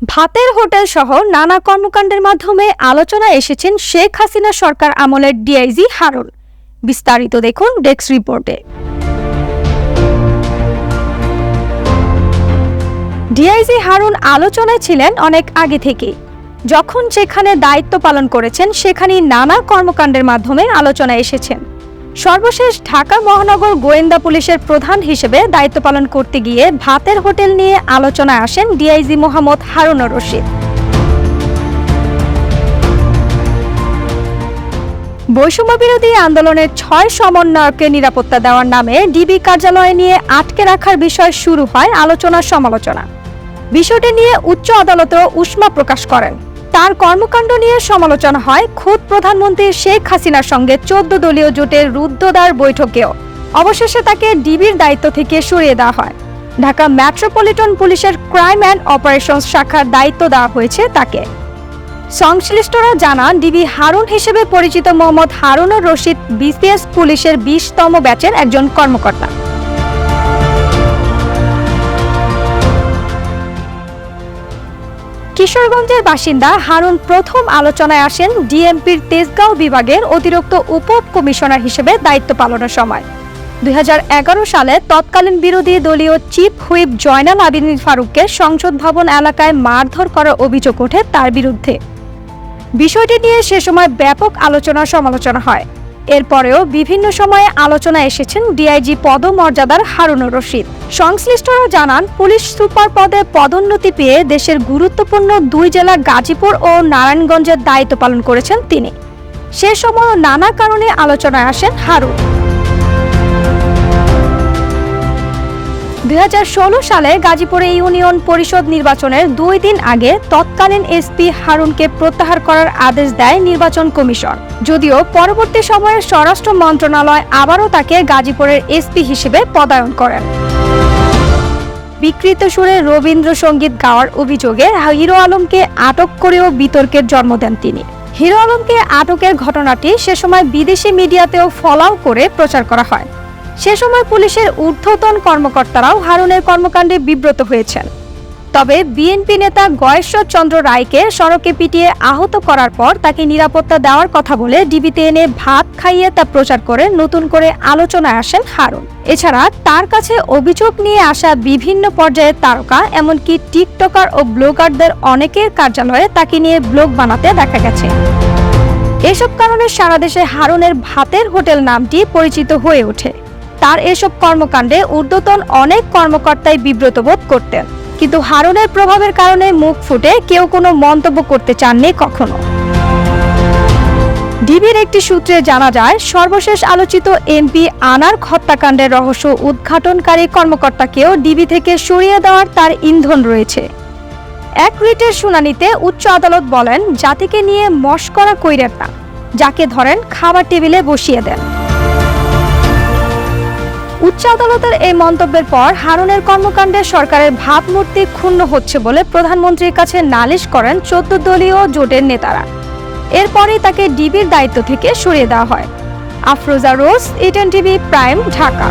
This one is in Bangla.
ভাতের হোটেল সহ নানা কর্মকাণ্ডের মাধ্যমে আলোচনায় এসেছেন শেখ হাসিনা সরকার আমলের ডিআইজি হারুন। বিস্তারিত দেখুন ডেস্ক রিপোর্টে। ডিআইজি হারুন আলোচনায় ছিলেন অনেক আগে থেকেই। যখন যেখানে দায়িত্ব পালন করেছেন সেখানেই নানা কর্মকাণ্ডের মাধ্যমে আলোচনায় এসেছেন। সর্বশেষ ঢাকা মহানগর গোয়েন্দা পুলিশের প্রধান হিসেবে দায়িত্ব পালন করতে গিয়ে ভাতের হোটেল নিয়ে আলোচনায় আসেন ডিআইজি মোহাম্মদ হারুনুর রশিদ। বৈষম্য বিরোধী আন্দোলনের 6 সমন্বয়ককে নিরাপত্তা দেওয়ার নামে ডিবি কার্যালয়ে নিয়ে আটকে রাখার বিষয়ে শুরু হয় আলোচনা সমালোচনা। বিষয়টি নিয়ে উচ্চ আদালতেও উষ্মা প্রকাশ করেন। তার কর্মকাণ্ড নিয়ে সমালোচনা হয় খোদ প্রধানমন্ত্রী শেখ হাসিনার সঙ্গে 14 দলীয় জোটের রুদ্ধদ্বার বৈঠকেও। অবশেষে তাকে ডিবির দায়িত্ব থেকে সরিয়ে দেওয়া হয়। ঢাকা মেট্রোপলিটন পুলিশের ক্রাইম অ্যান্ড অপারেশনস শাখার দায়িত্ব দেওয়া হয়েছে তাকে। সংশ্লিষ্টরা জানান, ডিবি হারুন হিসেবে পরিচিত মোহাম্মদ হারুনুর রশিদ বিসিএস পুলিশের 20তম ব্যাচের একজন কর্মকর্তা। কিশোরগঞ্জের বাসিন্দা হারুন প্রথম আলোচনায় আসেন ডিএমপির তেজগাঁও বিভাগের অতিরিক্ত উপ কমিশনার হিসেবে দায়িত্ব পালনের সময়। 2011 সালে তৎকালীন বিরোধী দলীয় চিফ হুইপ জয়নাল আবেদীন ফারুককে সংসদ ভবন এলাকায় মারধর করার অভিযোগ ওঠে তার বিরুদ্ধে। বিষয়টি নিয়ে সে সময় ব্যাপক আলোচনা সমালোচনা হয়। এরপরেও বিভিন্ন সময়ে আলোচনায় এসেছেন ডিআইজি পদমর্যাদার হারুনুর রশিদ। সংশ্লিষ্টরা জানান, পুলিশ সুপার পদে পদোন্নতি পেয়ে দেশের গুরুত্বপূর্ণ 2 জেলা গাজীপুর ও নারায়ণগঞ্জের দায়িত্ব পালন করেছেন তিনি। সে সময়ও নানা কারণে আলোচনায় আসেন হারুন। 2016 সালে গাজীপুরে ইউনিয়ন পরিষদ নির্বাচনের 2 দিন আগে তৎকালীন এসপি হারুনকে প্রত্যাহার করার আদেশ দেয় নির্বাচন কমিশন। যদিও পরবর্তী সময়ে স্বরাষ্ট্র মন্ত্রণালয় আবারও তাকে গাজীপুরের এসপি হিসেবে পদায়ন করেন। বিকৃত সুরে রবীন্দ্রসঙ্গীত গাওয়ার অভিযোগে হিরো আলমকে আটক করেও বিতর্কের জন্ম দেন তিনি। হিরো আলমকে আটকের ঘটনাটি সে সময় বিদেশি মিডিয়াতেও ফলাও করে প্রচার করা হয়। সে সময় পুলিশের ঊর্ধ্বতন কর্মকর্তারাও হারুনের কর্মকাণ্ডে বিব্রত হয়েছেন। তবে বিএনপি নেতা গয়েশ্বর চন্দ্র রায়কে সড়কে পিটিয়ে আহত করার পর তাকে নিরাপত্তা দেওয়ার কথা বলে ডিবিতে এনে ভাত খাইয়ে তা প্রচার করে নতুন করে আলোচনায় আসেন হারুন। এছাড়া তার কাছে অভিযোগ নিয়ে আসা বিভিন্ন পর্যায়ের তারকা, এমনকি টিকটকার ও ব্লগারদের অনেকের কার্যালয়ে তাকে নিয়ে ব্লগ বানাতে দেখা গেছে। এসব কারণে সারা দেশে হারুনের ভাতের হোটেল নামটি পরিচিত হয়ে ওঠে। তার এসব কর্মকাণ্ডে ঊর্ধ্বতন অনেক কর্মকর্তাই বিব্রত বোধ করতেন, কিন্তু হারুনের প্রভাবের কারণে মুখ ফুটে কেউ কোনো মন্তব্য করতে চাননি কখনো। ডিবির একটি সূত্রে জানা যায়, সর্বশেষ আলোচিত এমপি আনার হত্যাকাণ্ডের রহস্য উদ্ঘাটনকারী কর্মকর্তাকেও ডিবি থেকে সরিয়ে দেওয়ার তার ইন্ধন রয়েছে। এক রিটের শুনানিতে উচ্চ আদালত বলেন, জাতিকে নিয়ে মশকরা কইরেন না, যাকে ধরেন খাবার টেবিলে বসিয়ে দেন। উচ্চ আদালতের এই মন্তব্যের পর হারুনের কর্মকাণ্ডে সরকারের ভাবমূর্তি ক্ষুণ্ণ হচ্ছে বলে প্রধানমন্ত্রীর কাছে নালিশ করেন 14 দলীয় জোটের নেতারা। এরপরেই তাকে ডিবির দায়িত্ব থেকে সরিয়ে দেওয়া হয়। আফরোজা রোজ, ETN TV প্রাইম, ঢাকা।